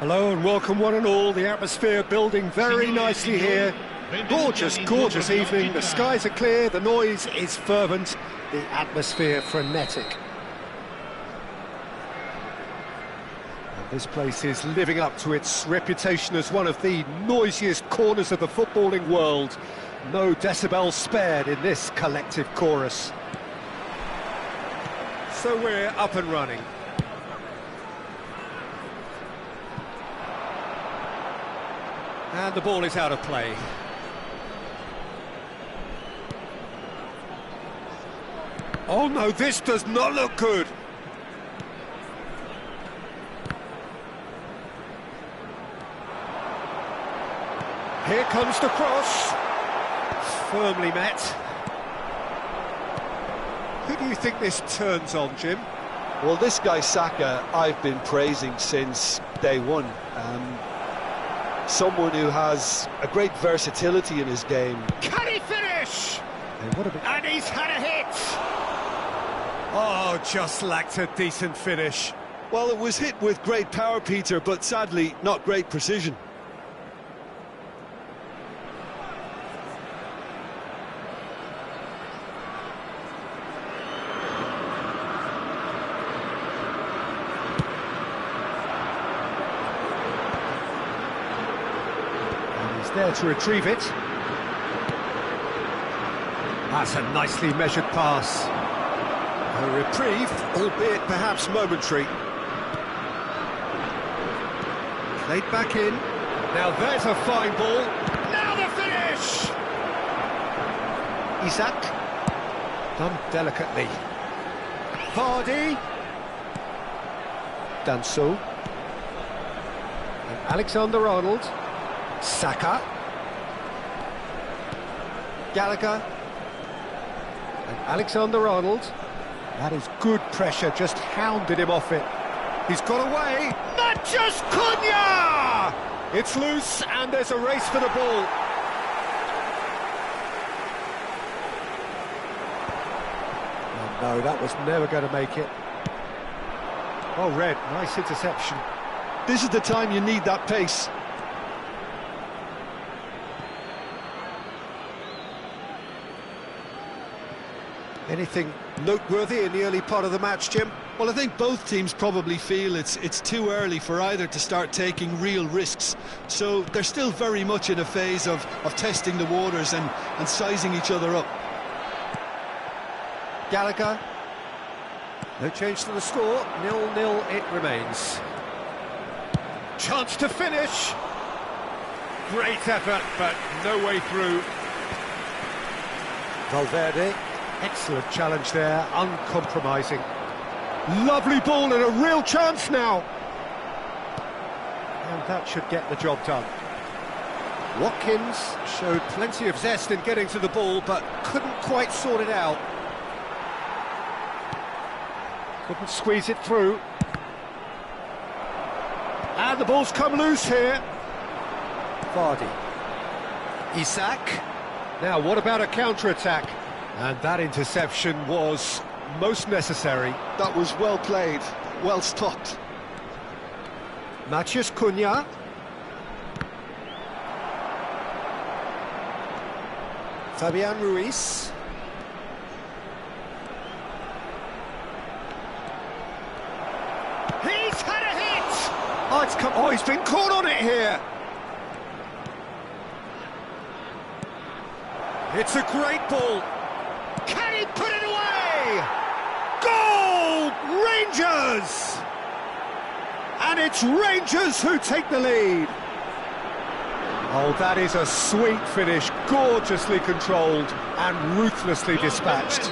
Hello and welcome one and all. The atmosphere building very nicely here. Gorgeous, gorgeous evening. The skies are clear, the noise is fervent, the atmosphere frenetic. And this place is living up to its reputation as one of the noisiest corners of the footballing world. No decibels spared in this collective chorus. So we're up and running. And the ball is out of play. Oh no, this does not look good. Here comes the cross. Firmly met. Who do you think this turns on, Jim? Well, this guy Saka, I've been praising since day one. Someone who has a great versatility in his game. Can he finish? And he's had a hit! Oh, just lacked a decent finish. Well, it was hit with great power, Peter, but sadly, not great precision. There to retrieve it. That's a nicely measured pass. A reprieve, albeit perhaps momentary. Played back in. Now there's a fine ball. Now the finish! Isak. Done delicately. Vardy. Done so. And Alexander-Arnold. Saka. Gallagher. And Alexander-Arnold. That is good pressure, just hounded him off it. He's got away. Not just Cunha! It's loose and there's a race for the ball. Oh no, that was never going to make it. Well read, nice interception. This is the time you need that pace. Anything noteworthy in the early part of the match, Jim? Well, I think both teams probably feel it's too early for either to start taking real risks. So they're still very much in a phase of testing the waters and sizing each other up. Gallagher. No change to the score. 0-0 it remains. Chance to finish. Great effort, but no way through. Valverde. Excellent challenge there, uncompromising. Lovely ball and a real chance now. And that should get the job done. Watkins showed plenty of zest in getting to the ball, but couldn't quite sort it out. Couldn't squeeze it through. And the ball's come loose here. Vardy. Isak. Now, what about a counter-attack? And that interception was most necessary. That was well played, well stopped. Matheus Cunha. Fabian Ruiz. He's had a hit! Oh, he's been caught on it here. It's a great ball. Can he put it away? Goal! Rangers! And it's Rangers who take the lead. Oh, that is a sweet finish, gorgeously controlled and ruthlessly dispatched.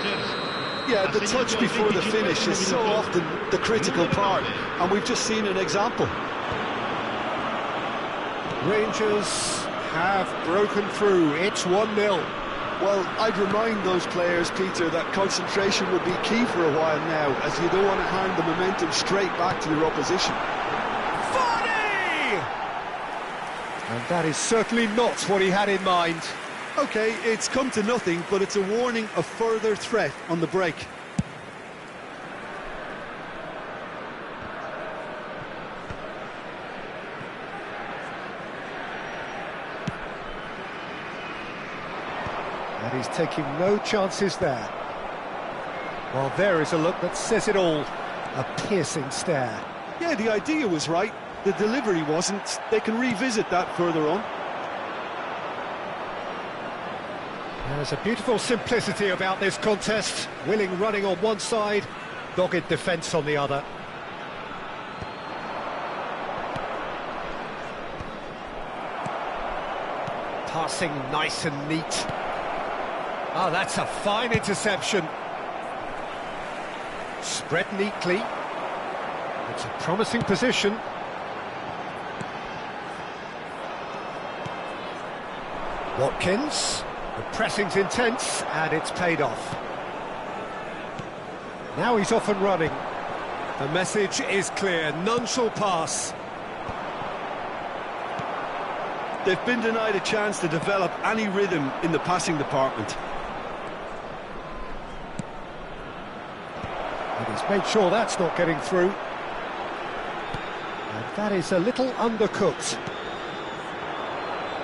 Yeah, the touch before the finish is so often the critical part, and we've just seen an example. Rangers have broken through. It's 1-0. Well, I'd remind those players, Peter, that concentration would be key for a while now, as you don't want to hand the momentum straight back to your opposition. Vardy! And that is certainly not what he had in mind. OK, it's come to nothing, but it's a warning of further threat on the break. And he's taking no chances there. Well, there is a look that says it all. A piercing stare. Yeah, the idea was right. The delivery wasn't. They can revisit that further on. There's a beautiful simplicity about this contest. Willing running on one side, dogged defence on the other. Passing nice and neat. Oh, that's a fine interception. Spread neatly. It's a promising position. Watkins. The pressing's intense, and it's paid off. Now he's off and running. The message is clear, none shall pass. They've been denied a chance to develop any rhythm in the passing department. And he's made sure that's not getting through. And that is a little undercooked.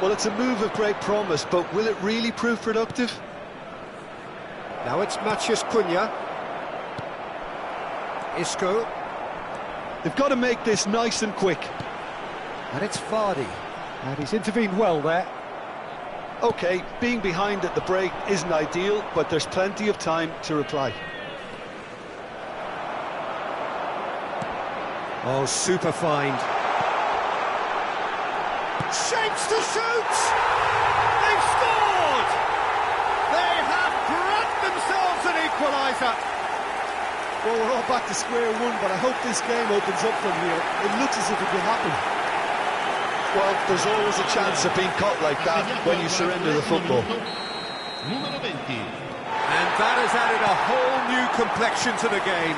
Well, it's a move of great promise, but will it really prove productive? Now it's Matheus Cunha. Isco. They've got to make this nice and quick. And it's Vardy. And he's intervened well there. OK, being behind at the break isn't ideal, but there's plenty of time to reply. Oh, super find. Shapes to shoot! They've scored! They have grabbed themselves an equaliser. Well, we're all back to square one, but I hope this game opens up from here. It looks as if it could happen. Well, there's always a chance of being caught like that when you surrender the football. And that has added a whole new complexion to the game.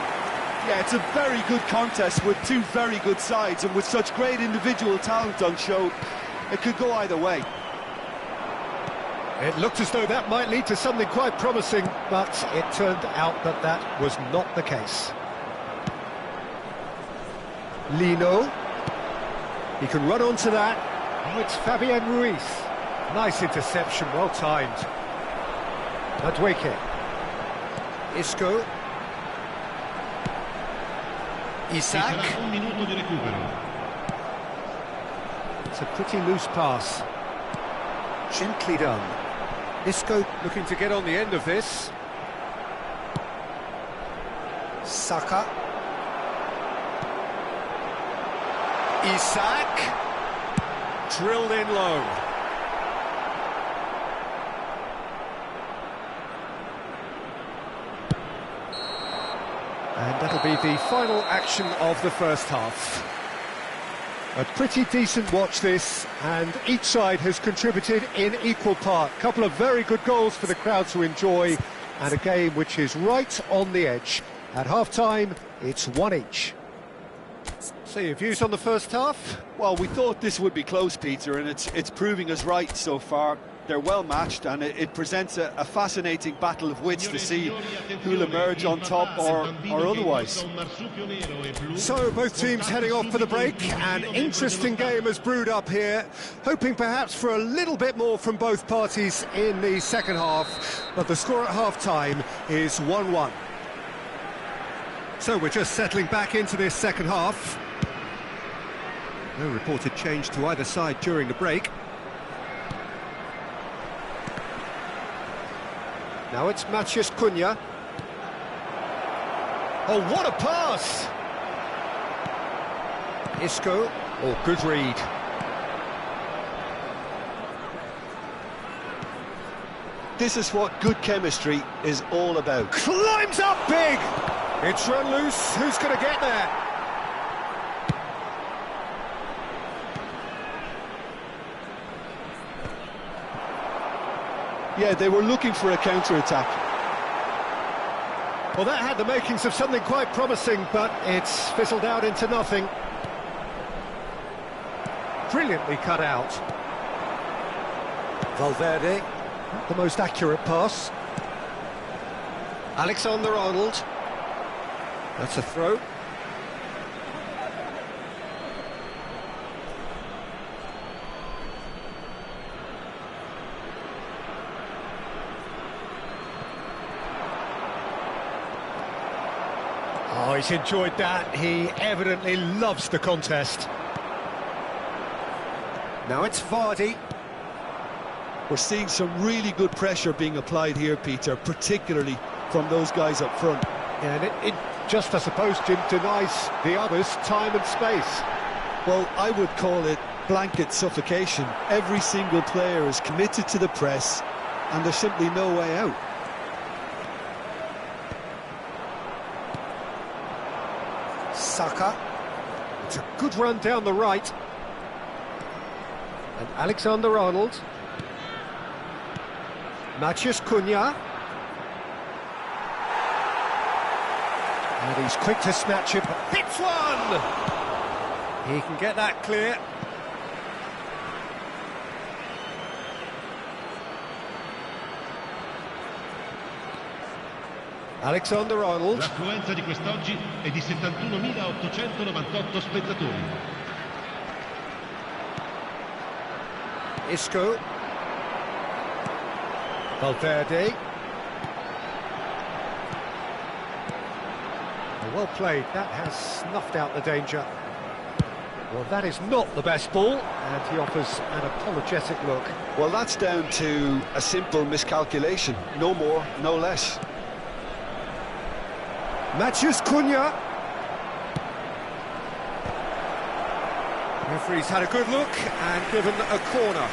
Yeah, it's a very good contest with two very good sides, and with such great individual talent on show, it could go either way. It looked as though that might lead to something quite promising, but it turned out that that was not the case. Lino. He can run onto that. Oh, it's Fabian Ruiz. Nice interception, well timed. Madueke. Isco. Isaac. It's a pretty loose pass. Gently done. Isco looking to get on the end of this. Saka. Isaac. Drilled in low. And that'll be the final action of the first half. A pretty decent watch this, and each side has contributed in equal part. A couple of very good goals for the crowd to enjoy, and a game which is right on the edge. At half-time, it's 1 each. So your views on the first half? Well, we thought this would be close, Peter, and it's proving us right so far. They're well matched, and it presents a fascinating battle of wits to see who'll emerge on top or otherwise. So both teams heading off for the break. An interesting game has brewed up here, hoping perhaps for a little bit more from both parties in the second half, but the score at half-time is 1-1. So we're just settling back into this second half. No reported change to either side during the break. Now it's Matheus Cunha. Oh, what a pass! Isco. Oh, good read. This is what good chemistry is all about. Climbs up big! It's run loose. Who's going to get there? Yeah, they were looking for a counter-attack. Well, that had the makings of something quite promising, but it's fizzled out into nothing. Brilliantly cut out. Valverde, not the most accurate pass. Alexander-Arnold. That's a throw. he's enjoyed that. He evidently loves the contest. Now it's Vardy. We're seeing some really good pressure being applied here, Peter, particularly from those guys up front. Yeah, and it just, I suppose, Jim, denies the others time and space. Well, I would call it blanket suffocation. Every single player is committed to the press, and there's simply no way out. Saka. It's a good run down the right. And Alexander-Arnold. Matheus Cunha. And he's quick to snatch it, but hits one! He can get that clear. Alexander-Arnold. L'affluenza di quest'oggi è di 71.898 spettatori. Isco. Valverde. Well played, that has snuffed out the danger. Well, that is not the best ball, and he offers an apologetic look. Well, that's down to a simple miscalculation. No more, no less. Matheus Cunha. Referee's had a good look and given a corner.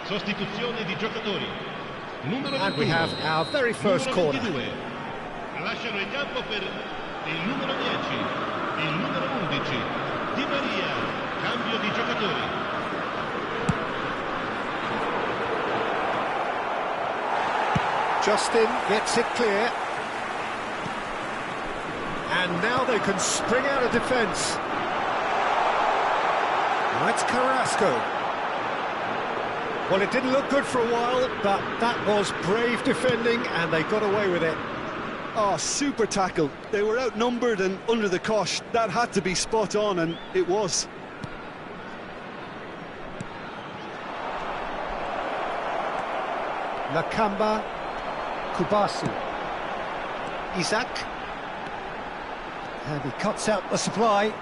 Sostituzione di giocatori. Numero 21. And we have our very first corner. 22. Lasciano il campo per il numero 10, il numero 11, Di Maria. Cambio di giocatori. Justin gets it clear. And now they can spring out of defence. Now it's Carrasco. Well, it didn't look good for a while, but that was brave defending, and they got away with it. Oh, super tackle. They were outnumbered and under the cosh. That had to be spot on, and it was. Nakamba, Kubasu, Isaac, and he cuts out the supply,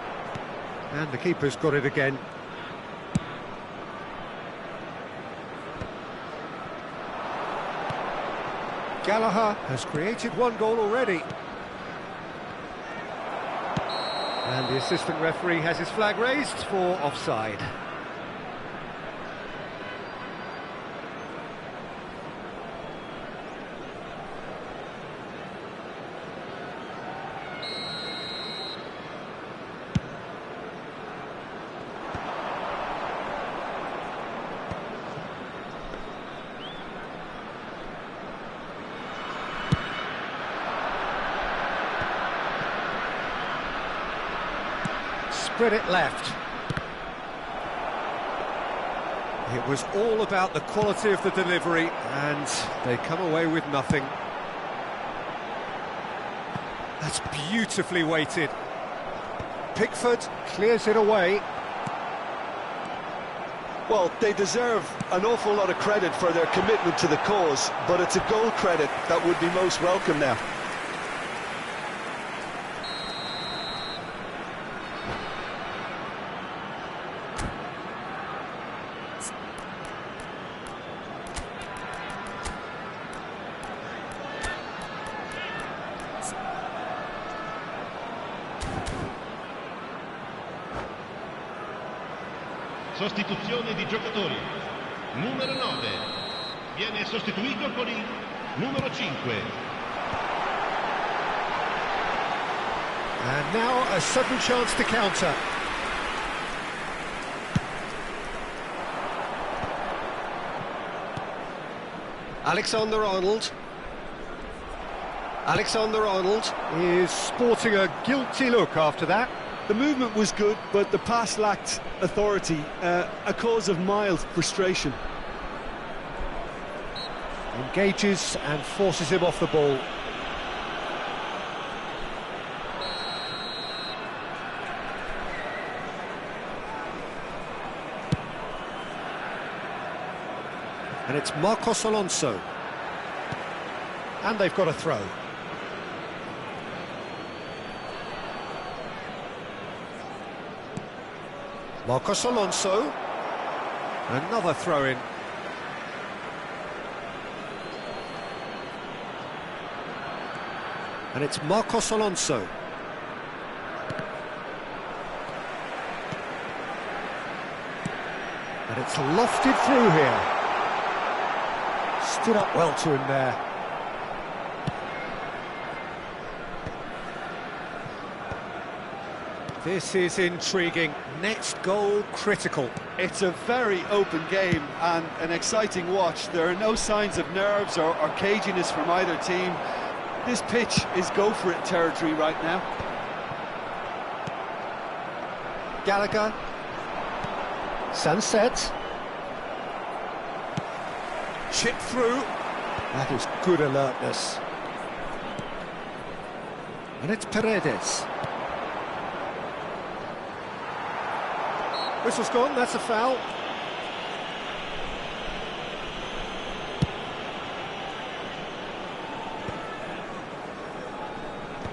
and the keeper's got it again. Gallagher has created one goal already. And the assistant referee has his flag raised for offside. Spread it left. It was all about the quality of the delivery, and they come away with nothing. That's beautifully weighted. Pickford clears it away. Well, they deserve an awful lot of credit for their commitment to the cause, but it's a goal credit that would be most welcome now. Sostituzione di giocatori. Numero 9 viene sostituito con il numero 5. And now a sudden chance to counter. Alexander-Arnold. Alexander-Arnold Is sporting a guilty look after that. The movement was good, but the pass lacked authority, a cause of mild frustration. Engages and forces him off the ball. And it's Marcos Alonso. And they've got a throw. Marcos Alonso. Another throw-in. And it's Marcos Alonso. And it's lofted through here. Stood up well to him there. This is intriguing. Next goal critical. It's a very open game and an exciting watch. There are no signs of nerves or caginess from either team. This pitch is go-for-it territory right now. Gallagher. Sunset. Chip through. That is good alertness. And it's Paredes. Whistle's gone, that's a foul.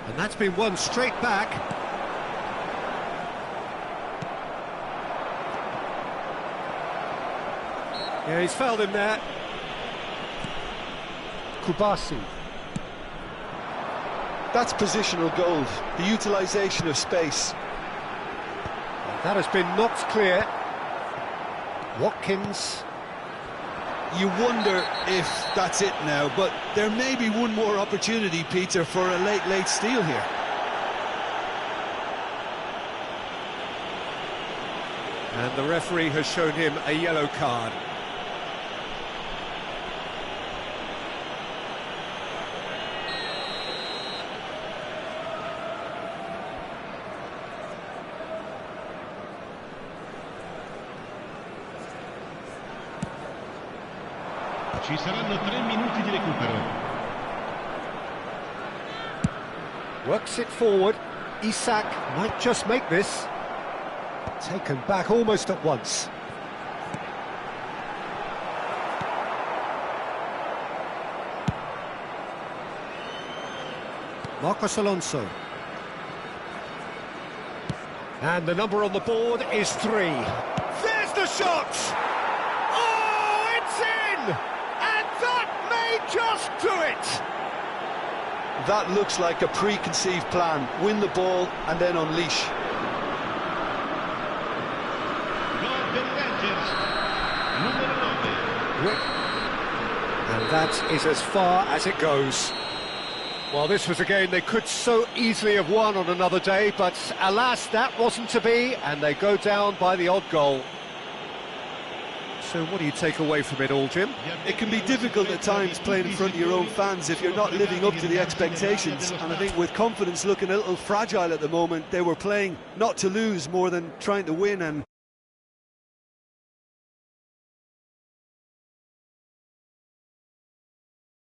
And that's been won straight back. Yeah, he's fouled him there. Kubasi. That's positional gold, the utilisation of space. That has been knocked clear. Watkins. You wonder if that's it now, but there may be one more opportunity, Peter, for a late steal here. And the referee has shown him a yellow card. Ci saranno 3 minuti di recupero. Works it forward. Isak might just make this. Taken back almost at once. Marcos Alonso. And the number on the board is 3. There's the shot! Oh, it's in! And that may just do it! That looks like a preconceived plan. Win the ball and then unleash. Napolii Rangers, numero 9. And that is as far as it goes. Well, this was a game they could so easily have won on another day, but alas, that wasn't to be, and they go down by the odd goal. So what do you take away from it all, Jim? It can be difficult at times playing in front of your own fans if you're not living up to the expectations, and I think with confidence looking a little fragile at the moment, they were playing not to lose more than trying to win, and